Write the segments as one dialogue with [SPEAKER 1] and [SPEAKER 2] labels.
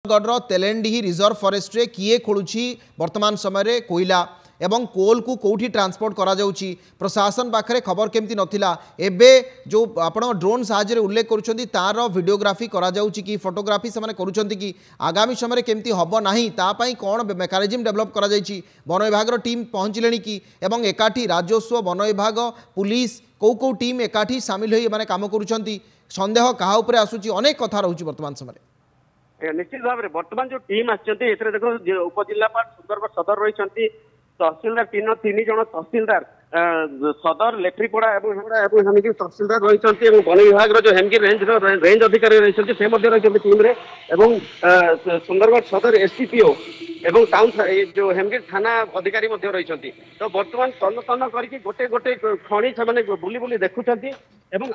[SPEAKER 1] गढ़ तेलेंडीही reserve forest रे किए खोलुछि वर्तमान समय रे कोयला एवं कोल को कौटी ट्रांसपोर्ट करा जाउछि प्रशासन पाखरे खबर केमती नथिला एबे जो आपण ड्रोन साहाय्य उल्लेख करूछंती तार वीडियोग्राफी करा जाउछि कि फोटोग्राफी से माने करूछंती कि आगामी समय रे केमती हबो नाही ता पई कोन मेकानिज्म डेवलप करा जाइछि वन विभाग रो टीम पहुंचलेनी कि एवं एकाठी राजस्व वन विभाग पुलिस को टीम एकाठी शामिल होई माने काम करूछंती संदेह कहा उपरे आसुछि अनेक कथा रहउछि वर्तमान समय
[SPEAKER 2] निश्चित भाव में बर्तमान जो टीम आछंती एथरे देखो उपजिल्लापाल सुंदरगढ़ सदर रही तहसीलदार तीन जन तहसीलदार सदर लेफ्रीपड़ा हेमगिरी तहसीलदार रही वन विभाग जो हेमगिरी रेंज अधिकारी रही टीम रे सुंदरगढ़ सदर एसडीपीओ एवं टाउन जो हेमगिरी थाना अधिकारी रही तो बर्तमान तन्न तन्न करके गोटे गोटे खଣି से बुली बुली देखुंट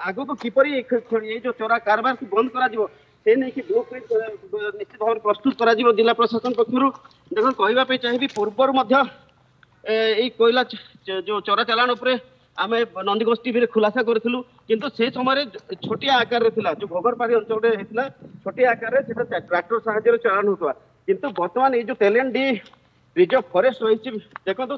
[SPEAKER 2] आगू को किपर ये जो चोरा कारबार को बंद करा से नहीं कि ब्लू प्रिंट निश्चित भाव प्रस्तुत करा जिला प्रशासन पक्षर देखो कहवाई चाहिए पूर्वर यही कोयला जो चोरा चालान उपरे आमे नंदीगोष टीवी खुलासा करूँ किंतु से समय छोटिया आकार जो घोगरपारी अंचल छोटिया आकार ट्रैक्टर साहाय्य चालान होता किंतु बर्तमान ये जो तेलेंडी रिजर्व फॉरेस्ट रही देखो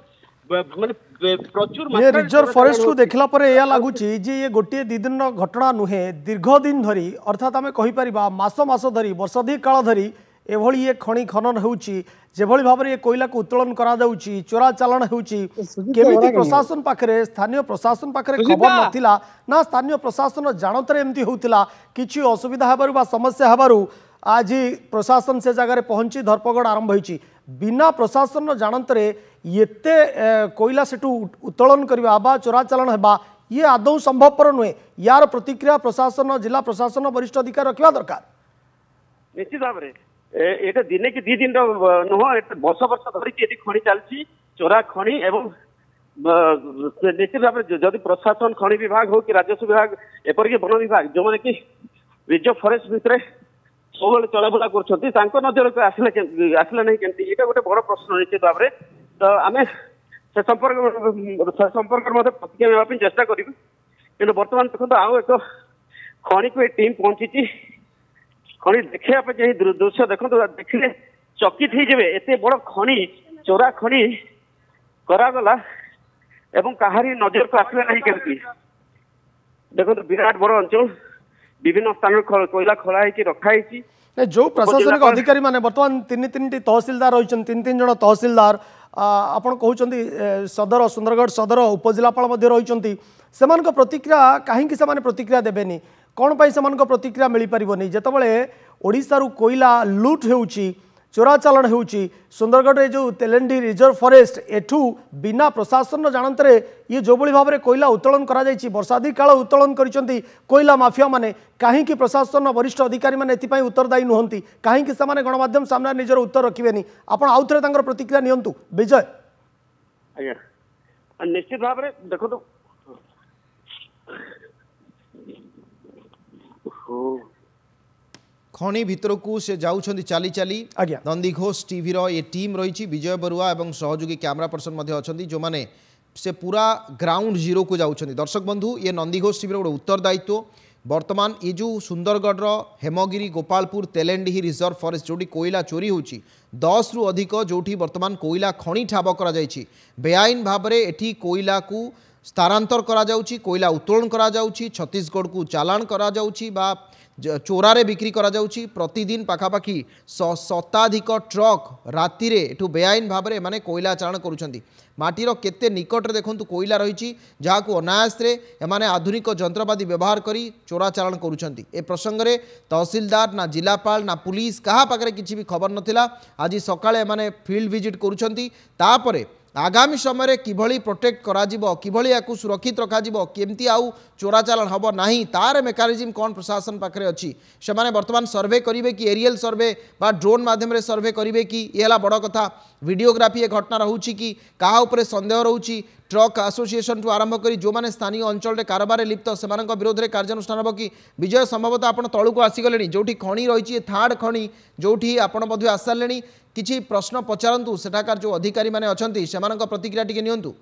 [SPEAKER 2] माने प्रचुर
[SPEAKER 3] ये रिजर्व फॉरेस्ट को देखला परे या लागुची जे ये गोटे दी दिन घटना नुहे दीर्घ दिन धरी अर्थात आमे कहि परिबा मास मास धरी वर्षाधिक काल धरी एभली ये खनि खनन होउची जेभली भाव ये कोयला को उत्तोलन करा जाउची चोरा चालान होउची केमिति प्रशासन पाखरे स्थानीय प्रशासन पाखरे खबर नथिला ना स्थानीय प्रशासन जानतरे एमती होउतिला किछि असुविधा हेबारु बा समस्या हेबारु आज प्रशासन से जगह पहुंची धरपगड़ आरंभ होइची बिना प्रशासन जानतरे येते कोयला सेटू उत्तोलन करबा बा चोरा चालान हेबा ये आदौ संभवपर नुहे यार प्रतिक्रिया प्रशासन जिला प्रशासन वरिष्ठ अधिकारी रखा दरकार
[SPEAKER 2] निश्चित भाव में ये दिने कि 2 दिन नुह वर्ष वर्ष धरिकी खଣି चलती चोरा खଣି एवं निश्चित भाव में जदि प्रशासन खଣି विभाग हो कि राजस्व विभाग एपरिक वन विभाग जो मैंने कि रिजर्व फॉरेस्ट भितर सब चलाबुला कर आसला नहीं केमती ये गोटे बड़ प्रश्न निश्चित भाव में तो आम से संपर्क प्रतिक्रिया नापी चेष्टा करूँ कि बर्तमान देखो आउ एक खଣି को टीम पहुंची खଣି देखा दृश्य देखो देखिले चकित हो एत बड़ खଣି चोरा खଣି करागला एवं कहारी नजर को आसला नहीं केमती देखो विराट बड़ अंचल विभिन्न स्थान कोयला खोला रखाई
[SPEAKER 3] जो प्रशासनिक अधिकारी माने बर्तमान तीन तहसीलदार रही तीन जन तहसीलदार आपण कहते सदर सुंदरगढ़ सदर उपजिलापाल रही से प्रतिक्रिया कहीं प्रतिक्रिया देवेनि कौन पाई से प्रतिक्रिया मिल पारनी जितेबाला ओडिशा रु कोयला लुट होउची चोरा चालान होउची सुंदरगढ़ रे जो तेलेंडी रिजर्व फॉरेस्ट एठू बिना प्रशासन जानतरे ये जो बड़ी भाव में कोयला उत्तोलन करा जायछि वर्षाधिक काल उत्तोलन करिसंती कोयला माफिया माने काहे कि प्रशासन वरिष्ठ अधिकारी माने एतिपाई उत्तरदायी नुहंती काहे कि समाने गणमाध्यम सामने निजर उत्तर रखिबेनी आपण आउथरे तांकर प्रतिक्रिया नियंतु विजय
[SPEAKER 2] आज्ञा निश्चित भाव में देखो तो
[SPEAKER 1] खଣି भितर को से जाउछंती चाली चाली नंदीघोष टीवी रो ये टीम रही विजय बरुआ एवं सहयोगी कैमरा पर्सन अच्छा जो मैंने से पूरा ग्राउंड जीरो को जाउछंती दर्शक बंधु ये नंदीघोष टीवी गोटे उत्तरदायित्व वर्तमान ये जो सुंदरगढ़ हेमगिरी गोपालपुर तेलेंडीही रिजर्व फॉरेस्ट जोटी कोयला चोरी होची 10 रु अधिक जोटी वर्तमान कोयला खଣି ठाब करा जायछि बेआईन भाव में एठी कोयला को स्थानांतर करा जाउछि कोयला उत्तोलन करा जाउछि छत्तीसगढ़ को चालान करा जाउछि बा चोरारे बिक्री करा जाउछि प्रतिदिन पाखापाखि शताधिक ट्रक राति रे एठू बेआईन भाव में माने कोयला चालान करुछंती माटीर केते निकट देखंतु कोयला रही जहाँ अनायास एमाने आधुनिक जंत्रपाति व्यवहार करी चोरा चालान करुछंती ए प्रसंग में तहसीलदार ना जिलापाल ना पुलिस कहा पाखरे किछि भी खबर नथिला आज सकाळे एमाने फील्ड विजिट करुछंती तापरे आगामी समय किभली प्रोटेक्ट कराजिबो किभली याकु सुरक्षित रखाजिबो केमती आउ चोरा चालान हबो नाही तार मेकानिज्म कौन प्रशासन पाखरे अछि से माने वर्तमान सर्वे करिवे कि एरियल सर्वे बा ड्रोन माध्यम रे सर्वे करिवे कि येला बड़ कथा वीडियोग्राफी ए घटना रहउछि कि कहा उपरे संदेह रहउछि ट्रक एसोसिएशन टू आरंभ करी जो माने स्थानीय अंचल कारबार लिप्त से विरोध में कार्यानुष्ठान हम कि विजय संभवतः आप तलू को आसीगले जोटी खଣି रही थार्ड खଣି जोटी आपण मध्य आसारे किसी प्रश्न पचारतु सेठाकार जो अधिकारी माने अछंती सेमानक प्रतिक्रिया टिके नियंतु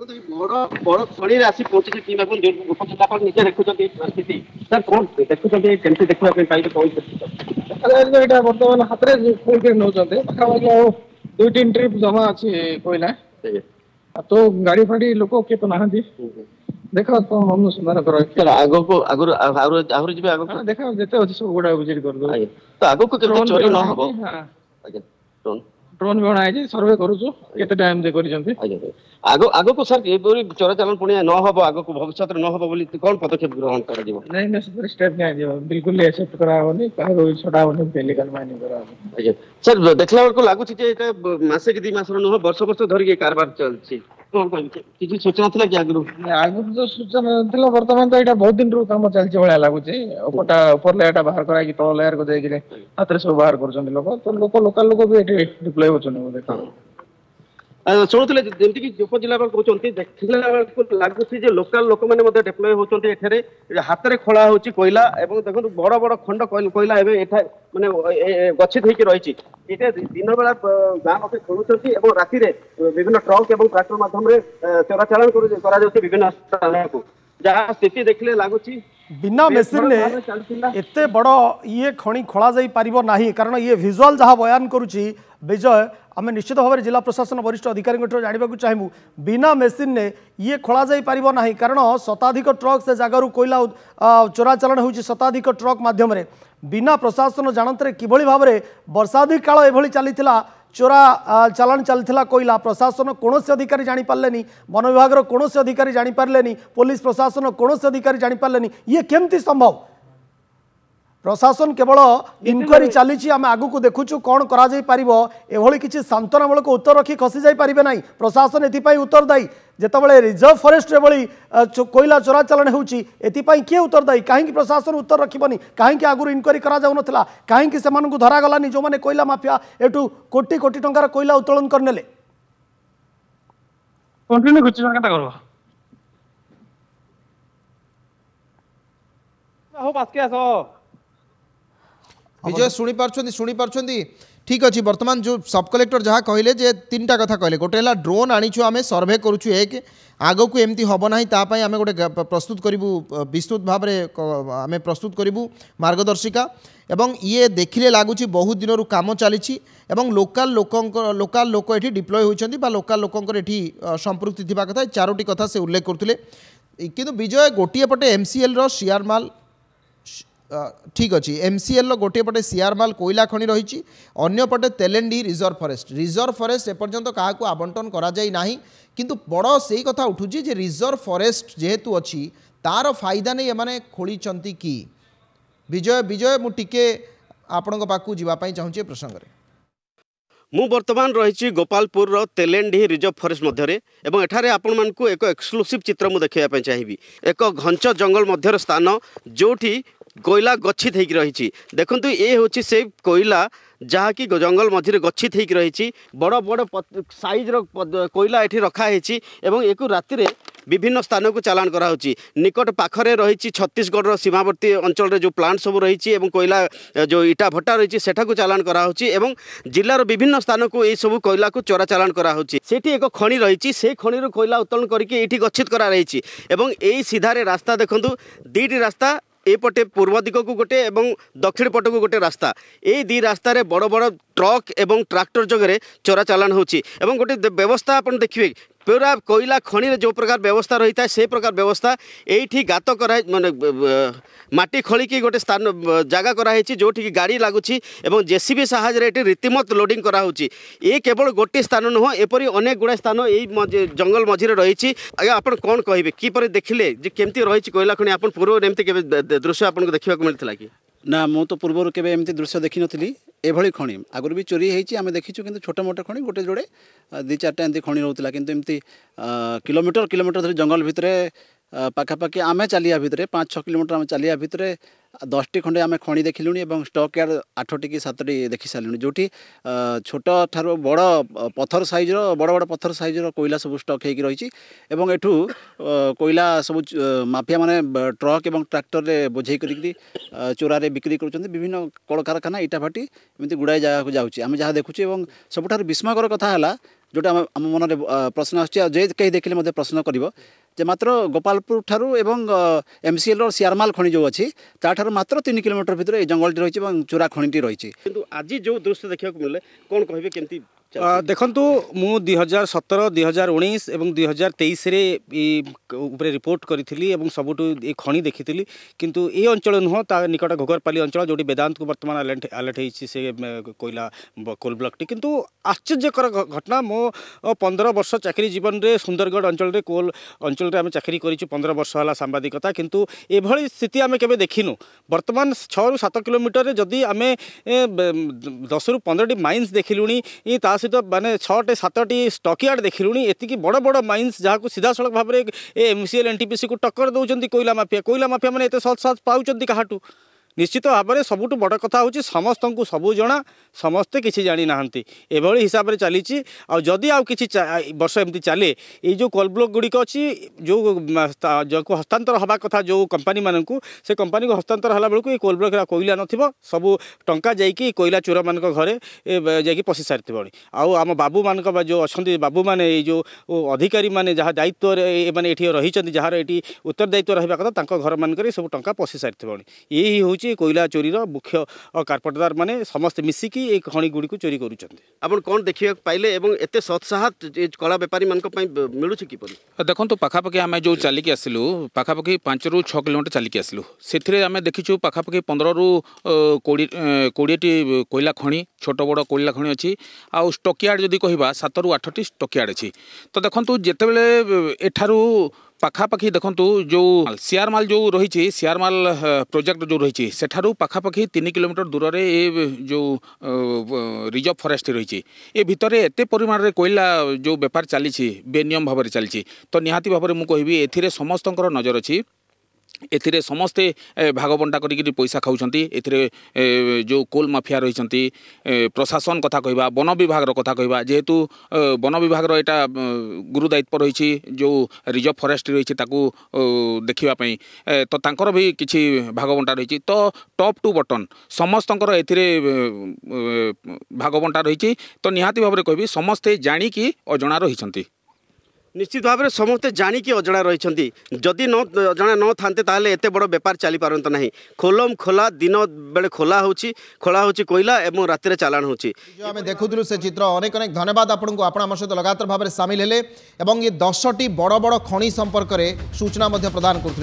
[SPEAKER 2] ବଡ ବଡ ଖଣିରେ ଆସି ପହଞ୍ଚିଛି ଟିମ୍ ଏବଂ ଉପଜିଲ୍ଲାପାଳ ନିଜେ ଦେଖୁଛନ୍ତି ସ୍ଥିତି ସାର୍ କଣ ଦେଖୁଛନ୍ତି କେମିତି ଦେଖିବା ପାଇଁ ପାଇବେ କହୁଛନ୍ତି
[SPEAKER 4] ଏଇଟା ବର୍ତ୍ତମାନ ହାତରେ ନେଉଛନ୍ତି ପାଖାପାଖି ଆଉ 2-3 ଟ୍ରିପ୍ ଜମା ଅଛି କୋଇଲା ତ ଗାଡି ଫାଡି ଲୋକ କିଏ ତ ନାହାନ୍ତି ଦେଖ କଣ ଅନୁସନ୍ଧାନ କର
[SPEAKER 2] ଆଗକୁ ଆଗରୁ ଆହୁରି ଯିବେ ଆଗକୁ
[SPEAKER 4] ଦେଖ ଯେତେ ଅଛି ସବୁ ଗୁଡା ଭିଜିଟ୍ କରିଦଉ
[SPEAKER 2] ତ ଆଗକୁ କେତେ ଚୋରି ନ ହବ ଆଜ୍ଞା
[SPEAKER 4] ଡ୍ରୋନ୍ ବି ଅଣା ହେଇଛି ସର୍ଭେ କରୁଛୁ କେତେ ଟାଇମ୍ ଦେ କରିଛନ୍ତି
[SPEAKER 2] ଆଗକୁ ସାର୍ ଏପରି ଚୋରାଚାଲାଣ ପୁଣି ନ ହବ ଆଗକୁ ଭବିଷ୍ୟତରେ ନ ହବ ବୋଲି କଣ ପଦକ୍ଷେପ ଗ୍ରହଣ କରାଯିବ
[SPEAKER 4] ନାଇଁ ଷ୍ଟେପ୍ ନିଆଯିବ ବିଲକୁଲ ଆକ୍ସେପ୍ଟ କରାହବନି କାହାକୁ ଛଡା ହବନି ଇଲିଗାଲ ମାଇନିଂ କରାହବ
[SPEAKER 2] ଆଜ୍ଞା ସାର୍ ଦେଖିଲା ବେଳକୁ ଲାଗୁଛି ଯେ ଏଇଟା ମାସେ କି 2 ମାସର ନୁହଁ ବର୍ଷ ଧରିକି କାରବାର ଚାଲିଛି କଣ କହିବି କିଛି ସୂଚନା ଥିଲା କି ଆଗରୁ
[SPEAKER 4] ତ ସୂଚନା ଥିଲା ବର୍ତ୍ତମାନ ତ ଏଇଟା ବହୁତ ଦିନରୁ କାମ ଚାଲିଛି ଭଳିଆ ଲାଗୁଛି ଉପର ଲେୟାରଟା ବାହାର କରାହେଇକି ତଳ ଲେୟାରକୁ ଦେଇକିରି ହାତରେ ସବୁ ବାହାର କରୁଛନ୍ତି ଲୋକ ତ ଲୋକାଲ ଲୋକ ବି ଏଠି ଡିପ୍ଲୟ ହଉଛନ୍ତି
[SPEAKER 2] ଶୁଣୁଥିଲେ ଯେମିତିକି ଉପଜିଲ୍ଲାପାଳ କହୁଛନ୍ତି ଦେଖିଲା ବେଳକୁ ଲାଗୁଛି ଯେ ଲୋକାଲ ଲୋକମାନେ ମଧ୍ୟ ଡିପ୍ଲୟ ହଉଛନ୍ତି ଏଠାରେ ହାତରେ ଖୋଳା ହଉଛି କୋଇଲା ଏବଂ ଦେଖନ୍ତୁ ବଡ ବଡ ଖଣ୍ଡ କୋଇଲା ଏବେ ଏଠାରେ ମାନେ ଗଚ୍ଛିତ ହେଇକି ରହିଛି ଏଇଟା ଦିନ ବେଳା ଗାଁ ଲୋକେ ଖୋଳୁଛନ୍ତି ଏବଂ ରାତିରେ ବିଭିନ୍ନ ଟ୍ରକ୍ ଏବଂ ଟ୍ରାକ୍ଟର ମାଧ୍ୟମରେ ଚୋରାଚାଲାଣ କରାଯାଉଛି ବିଭିନ୍ନ ସ୍ଥାନକୁ ଯାହା ସ୍ଥିତି ଦେଖିଲେ ଲାଗୁଛି
[SPEAKER 3] बिना मेसीन ने एते बड़ ये खणी खोल जाई पारिबो नाही कारण ये विजुअल जहाँ बयान करुच्ची विजय आम निश्चित भाव में जिला प्रशासन वरिष्ठ अधिकारी जानवा चाहबू बिना मेसीन ने ये खोल जाई पारिबो नाही कारण शताधिक ट्रक से जगार कोईला चोराचालाण होउची शताधिक ट्रक माध्यम बिना प्रशासन जानते किभली भाव में वर्षाधी काल एभली चलीथिला चोरा चालाण चलता कोईला प्रशासन कौन अधिकारी जापारे वन विभाग कौन अधिकारी जापारे पुलिस प्रशासन कौन अधिकारी जापारे ये केमती संभव प्रशासन केवल इनक्वारी चली आम आगु को देखुचु कौन करा किसी सांत्वनामूलक उत्तर रखी खसी जाई पारिबे नाही प्रशासन एथिपाई उत्तरदायी जेतबेले रिजर्व फॉरेस्ट एभली कोईला चोराचालाण होउची एथिपाई किए उत्तरदायी कहीं प्रशासन उत्तर रखिबनी कहीं आगु इनक्वारी करा जाउ नथिला कहीं सेमानकु धरा गलानी जो माने कोईला माफिया एटू कोटी कोटी टंकार कोईला उत्तोलन करनेले
[SPEAKER 4] कंटिन्यू कुछ कथा करबो हो पास के आसो
[SPEAKER 1] विजय शुणी पार्छन्ती ठीक अच्छे बर्तमान जो सब कलेक्टर जहाँ कहले जे 3टा कथा कहले गोटे है ड्रोन आनीचु आम सर्भे करुचु एक आग को एमती हम ना तापाई आम गोटे प्रस्तुत करूँ विस्तृत भाव में आम प्रस्तुत करूँ मार्गदर्शिका एवं ये देखिले लगुच बहुत दिन काम चली लोकाल लोक ये डिप्लय होती लोकाल लोकंर ये संपृक्ति थी कथा 4टी कथा से उल्लेख करते किंतु विजय गोटे पटे MCL रो सीआर माल ठीक अच्छे MCL गोटे पटे सीआर माल कोईला खनि रही अंपटे तेलेंडी रिजर्व फॉरेस्ट एपर्यंत क्या आवंटन करा जाई नाही किंतु बड़ से कथा उठुची जे रिजर्व फॉरेस्ट जेहेतु अच्छी तार फायदा नहीं एमाने खोली कि विजय मु टिके आपण पाखु जावाई चाहूँगी प्रसंग में
[SPEAKER 2] मु बर्तमान रही गोपालपुर तेलेंडी रिजर्व फॉरेस्ट मध्य एवं एठारे आपण मानकु एक एक्सक्लूसिव चित्र मु देखिया चाहिए एक घंच जंगल मध्यर स्थान जोठी कोईला गच्छित होकर रही देखु ये हूँ से कोईला जहाँकि जंगल मझे गच्छित होकर रही बड़ बड़ साइज कोईला ये रखाही और एक राति विभिन्न स्थान को चालान कराऊँच निकट पाखरे रही छत्तीसगढ़ सीमावर्ती अंचल जो प्लांट सब रही कोईला जो इटा भट्टा रही सेठा को चालान कराऊँच और जिलार विभिन्न स्थान को ये सब कोईला को चोरा चालान कराऊँच सेठी एक खଣି रही से खଣି कोईला उत्तोलन करके गच्छित करा रही और यही सीधारे रास्ता देखूँ 2टी रास्ता एपटे पूर्व दिग को गोटे एवं दक्षिण पट को गोटे रास्ता ये 2 रास्ता रे बड़ बड़ ट्रक एवं ट्रैक्टर जगह चोरा चालान होची एवं गोटे व्यवस्था अपन देखिए पूरा कोईला खଣି जो प्रकार व्यवस्था रही था से प्रकार व्यवस्था यही गात करा माने माटी खोलिकी गोटे स्थान जगह कराई जोटि गाड़ी लगुच और जेसीबी साहाय्य ये रीतिमत लोडिंग कराऊँच ये केवल गोटे स्थान नुह एपरी अनेक गुड़ा स्थान यही जंगल मझे रही आज्ञा आप कौन कहे किपर देखिले केमती रही कोईला खଣି आप पूर्व एमती दृश्य आपको देखा मिलता कि
[SPEAKER 5] ना मु तो पूर्व केवे एमती दृश्य देखी नी एभली खଣି आगुरी भी चोरी होती आम देखीचु कि छोट मोट खଣି गोटे जोड़े 2-4टा एमती खଣି रोला किंतु एमती किलोमीटर किलोमीटर धरी जंगल भितर पाखापाखि आम चलिया भितर 5-6 किलोमीटर आम चलिया भितर 10टी खंडे आम खଣି देखिलुणी और स्टॉक यार्ड 8टी कि 7टी देखी सारे जोटी छोट ठार बड़ पत्थर साइज बड़ बड़ पत्थर साइज कोईला सब स्टॉक होगी रही एवं एठू कोईला सब माफिया माने ट्रक और ट्रैक्टर रे बोझे करी चोरारे बिक्री कर विभिन्न कल कारखाना इटा भाटी एमती गुड़ाए जगह को जाऊँगी आम जहाँ देखुचे और सबुठ विस्मयकर कथा है जोटा आम मन में प्रश्न आसे कहीं देखिले प्रश्न कर मात्र गोपालपुर ठारू एवं MCL और सियारमाल खनि जो अच्छी ताठार मात्र 3 किलोमीटर भितर जंगल रही चोरा खनि रही।
[SPEAKER 2] आज जो दृश्य देखा मिले कौन कहे केमती
[SPEAKER 6] देखु मु 2017 2019 एवं 2023 रे रिपोर्ट करी सबुठ ये खनि देखी किंतु ये अंचल नुह ता निकट घोगरपाली अंचल जो बेदांत को बर्तमान अलर्ट होती से कोयला कोल ब्लॉक टी किंतु आश्चर्यकर घटना मो 15 वर्ष चाकरी जीवन रे सुंदरगढ़ अंचल रे कोल अंचल रे आम चाकरी करिछु 15 वर्ष है सांबादिकता किंतु एभली स्थिति आम केबे देखिनु। वर्तमान 6 ରୁ 7 किलोमीटर रे जदि आम 10 ରୁ 15 माइन्स देखिलुनी सहित माने 6 7 स्टकयार्ड देखिलुनी एतिकी बड़ बड़ माइन्स जहाँ सीधा सड़क भाव में MCL NTPC को टक्कर दौरान कोयला माफिया मैंने सत साथ पाँच क्या निश्चित भाव में सबुठ बड़ कथा हूँ समस्त को सबू जना समस्ते किसी जानी ना एभली हिसाब से चली जदि आउ कि वर्ष एमती चले ये जो कोल ब्लॉक गुड़िक अच्छी जो हस्तांतर हवा कथा जो कंपनी मान को से कंपनी को हस्तांतर होला बेलू ये कोल ब्लॉक कोयला नथिबो सबू टंका जाइकी कोयला चोर मान घरे जाइकी पशि सारी आउ आम बाबू मान जो अच्छा बाबू मैंने जो अधिकारी मैंने जहाँ दायित्व मैंने ये रही जहाँ ये उत्तरदायित्व रहा कथा घर मानक सब टंका पशि सारी यही हूँ कोयला चोरी मुख्य कारपेटदार माने समस्त मिसिकी एक खनि गुड़ी को चोरी करूँ।
[SPEAKER 2] कौन देखिए पाइले एत सत्साहत कला बेपारी मान मिलूँ किपर
[SPEAKER 7] देखो तो पाखापाखि आम जो चलिकी आसलु पाखापाखि 5 ରୁ 6 किलोमीटर चलिकी आसलु से आम देखीचु पाखापाखि 15 ରୁ 20 कोयला खनि छोट बड़ कोयला खनि अच्छी आउ स्टकयार्ड जदि कहवा 7 ରୁ 8ଟି स्टकयार्ड अच्छी। तो देखो जितेबले एठारू पाखापाखि देखु जो सियारमाल जो रही सियारमाल प्रोजेक्ट जो रही सेठारू पाखापाखि 3 किलोमीटर दूर रे ये जो रिजर्व फॉरेस्ट रही ए भितर एते परिमाण रे कोयला जो बेपार चली बेनियम भाव में चली तो निहाती भाव में मुझे कहबी एथिरे समस्तंकर नजर अच्छी एथिरे समस्ते भागबंटा करी पैसा खाऊँ एथिरे जो कोल माफिया रही प्रशासन कथा कहवा वन विभाग कथा कहवा जेहेतु वन विभाग एटा गुरु दायित्व रही जो रिजर्व फॉरेस्ट रही देखापी तो तांकर भी किसी भागबंटा रही तो टॉप टू बटन समस्तंकर एथिरे भागबंटा रही तो निहाती भाव में कहबी समस्ते जाणिकी अजणा रही
[SPEAKER 2] निश्चित भाव में समस्ते जाणिकी अजणा रही जदि अजणा न थांते ताहले एते बड़ बेपार चली पारंत नहीं खोलम खोला दिन बेले खोला होची कोयला एवं राति चालाण होची
[SPEAKER 1] जो आम देखुलु से चित्र अनेक अनेक धन्यवाद आपको आपण आम सहित लगातार भाव में सामिल हेले एवं ये 10टी बड़ बड़ खनि संपर्क में सूचना प्रदान करते